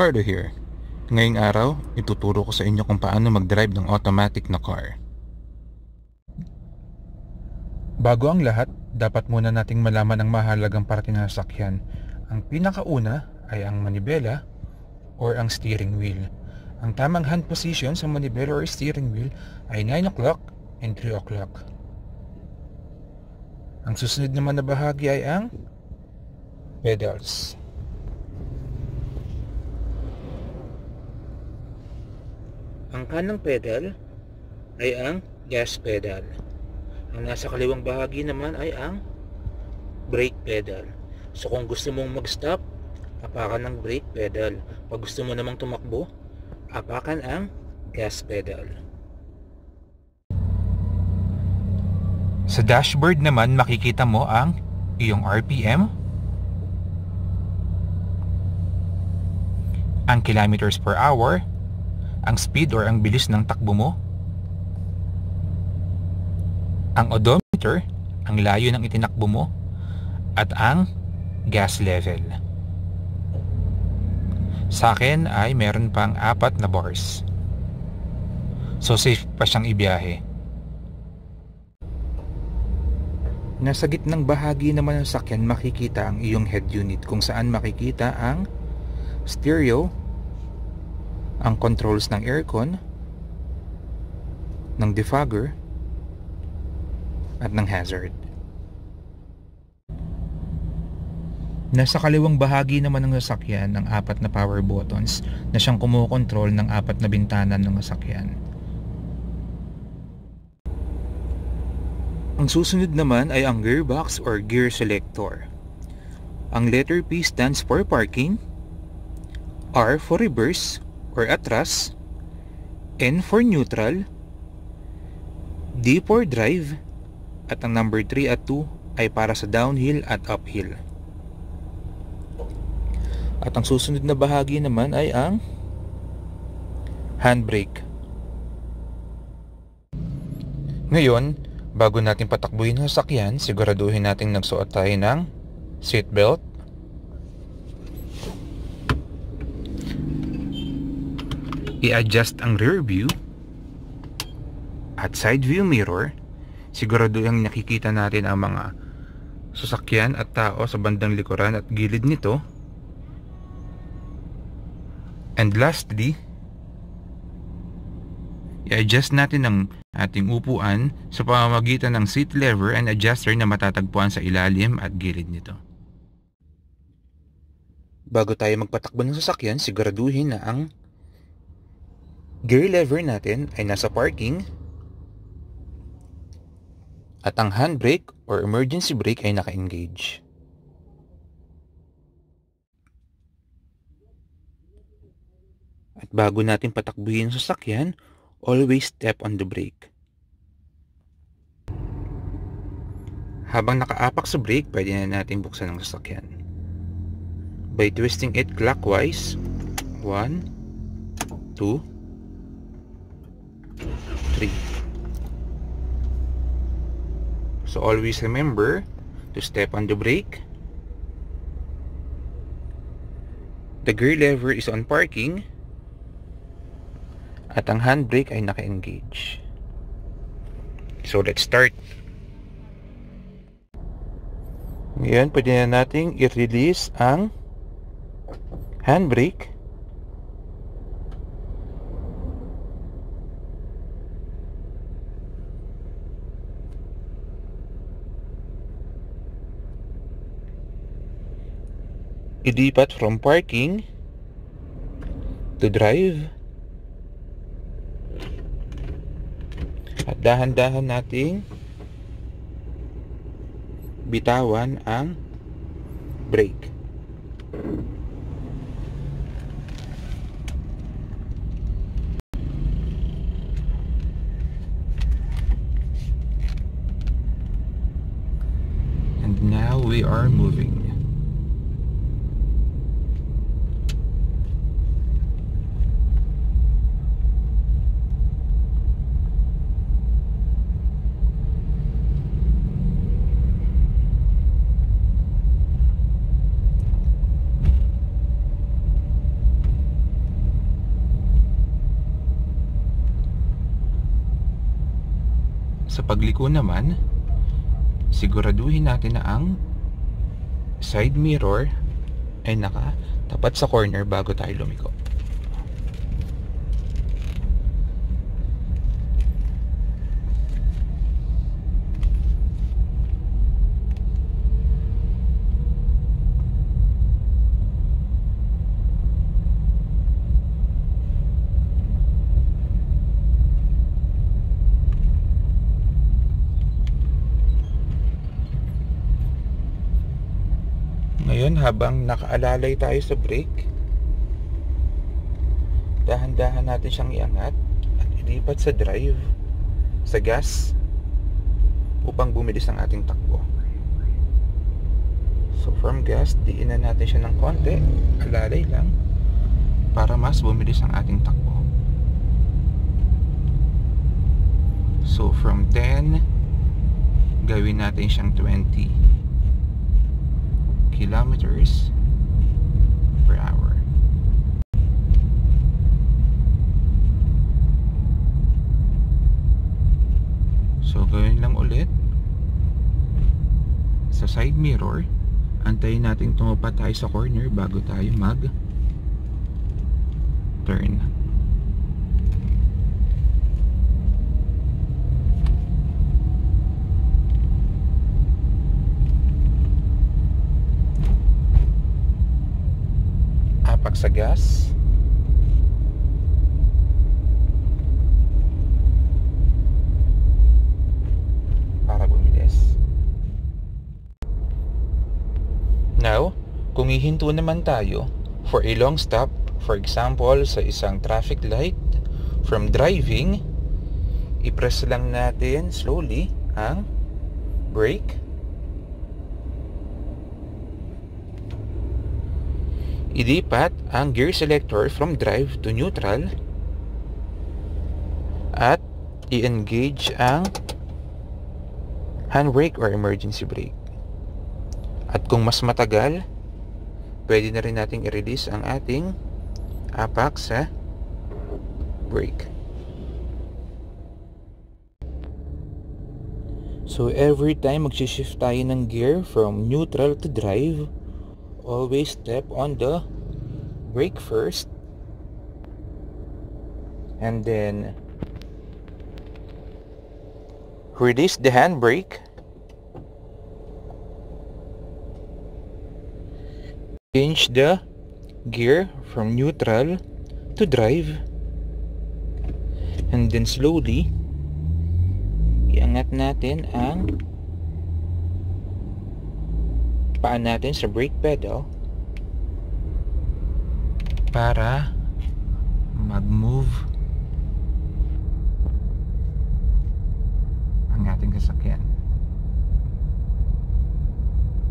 Ricardo here. Ngayong araw, ituturo ko sa inyo kung paano mag-drive ng automatic na car. Bago ang lahat, dapat muna nating malaman ang mahalagang parte ng sasakyan. Ang pinakauna ay ang manibela or ang steering wheel. Ang tamang hand position sa manibela or steering wheel ay 9 o'clock and 3 o'clock. Ang susunod naman na bahagi ay ang pedals. Ang kanang pedal ay ang gas pedal. Ang nasa kaliwang bahagi naman ay ang brake pedal. So kung gusto mong mag-stop, apakan ng brake pedal. Pag gusto mo namang tumakbo, apakan ang gas pedal. Sa dashboard naman makikita mo ang iyong RPM, ang kilometers per hour, ang speed or ang bilis ng takbo mo, ang odometer, ang layo ng itinakbo mo, at ang gas level. Sa akin ay meron pang 4 na bars. So safe pa siyang ibiyahe. Nasa gitnang bahagi naman ng sasakyan makikita ang iyong head unit kung saan makikita ang stereo, ang controls ng aircon, ng defogger, at ng hazard. Nasa kaliwang bahagi naman ng sasakyan ang 4 na power buttons na siyang kumokontrol ng 4 na bintana ng sasakyan. Ang susunod naman ay ang gearbox or gear selector. Ang letter P stands for parking, R for reverse or atras, N for neutral, D for drive, at ang number 3 at 2 ay para sa downhill at uphill. At ang susunod na bahagi naman ay ang handbrake. Ngayon, bago natin patakbuhin ang sasakyan, siguraduhin natin nagsuot tayo ng seatbelt, i-adjust ang rear view at side view mirror. Siguraduhin nakikita natin ang mga sasakyan at tao sa bandang likuran at gilid nito. And lastly, i-adjust natin ang ating upuan sa pamamagitan ng seat lever and adjuster na matatagpuan sa ilalim at gilid nito. Bago tayo magpatakbo ng sasakyan, siguraduhin na ang gear lever natin ay nasa parking at ang handbrake or emergency brake ay naka-engage. At bago natin patakbuhin ang sasakyan, always step on the brake. Habang nakaapak sa brake, pwede na natin buksan ang sasakyan. By twisting it clockwise, 1, 2, 3. So always remember to step on the brake. The gear lever is on parking at ang handbrake ay naka-engage. So let's start. Ngayon, pwede na nating i-release ang handbrake. Ilipat from parking to drive. At dahan-dahan nating bitawan ang brake. And now we are moving. Sa pagliko naman, siguraduhin natin na ang side mirror ay nakatapat sa corner bago tayo lumiko. Ngayon, habang nakaalalay tayo sa brake, dahan-dahan natin siyang iangat at ilipat sa drive, sa gas, upang bumilis ang ating takbo. So from gas, diinan natin siya ng konti, alalay lang, para mas bumilis ang ating takbo. So from 10, gawin natin siyang 20 kilometers per hour. So gawin lang ulit sa side mirror. Antayin natin tumapat tayo sa corner bago tayo mag turn. Apak sa gas. Para bumilis. Now, kung hihinto naman tayo for a long stop, for example, sa isang traffic light, from driving, i-press lang natin slowly ang brake. Ilipat ang gear selector from drive to neutral at i-engage ang handbrake or emergency brake. At kung mas matagal, pwede na rin nating i-release ang ating apak sa brake. So every time mag-shift tayo ng gear from neutral to drive, always step on the brake first and then release the handbrake. Change the gear from neutral to drive and then slowly iangat natin ang paa natin sa brake pedal para mag-move ang ating sasakyan.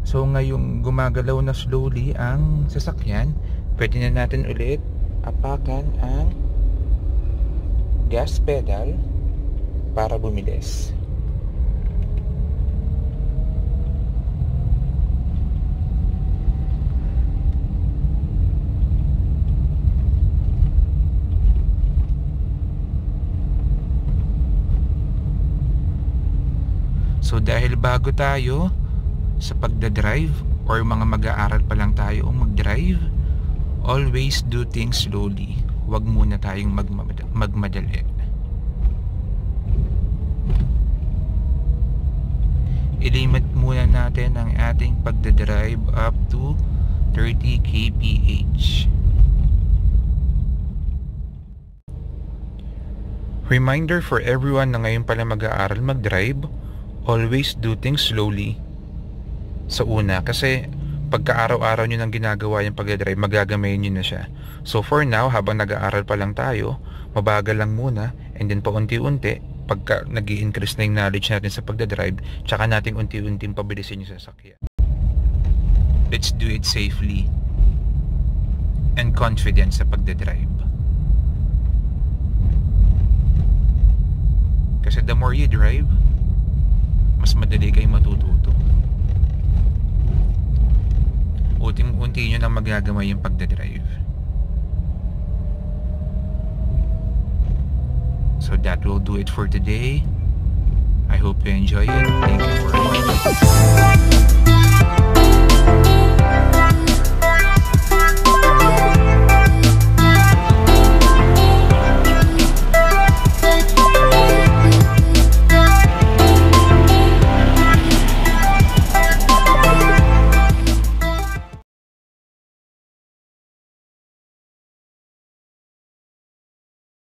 So ngayong gumagalaw na slowly ang sasakyan, pwede na natin ulit apakan ang gas pedal para bumilis. So dahil bago tayo sa pagdadrive or mga mag-aaral pa lang tayo mag-drive, always do things slowly. Huwag muna tayong magmadali. I-limit muna natin ang ating pagdadrive up to 30 kph. Reminder for everyone na ngayon pala mag-aaral mag-drive, always do things slowly sa una, kasi pagka araw-araw nyo nang ginagawa yung pagdadrive, magagamayin nyo na siya. So for now, habang nag-aaral pa lang tayo, mabagal lang muna, and then paunti-unti, pagka nag-i-increase na yung knowledge natin sa pagdadrive, tsaka natin unti-unting pabilisin yung sasakyan. Let's do it safely and confident sa pagdadrive. Kasi the more you drive, mas madali kayo matututo. Unti-unti nyo nang magagamay yung pagdadrive. So that will do it for today. I hope you enjoy it. Thank you for watching.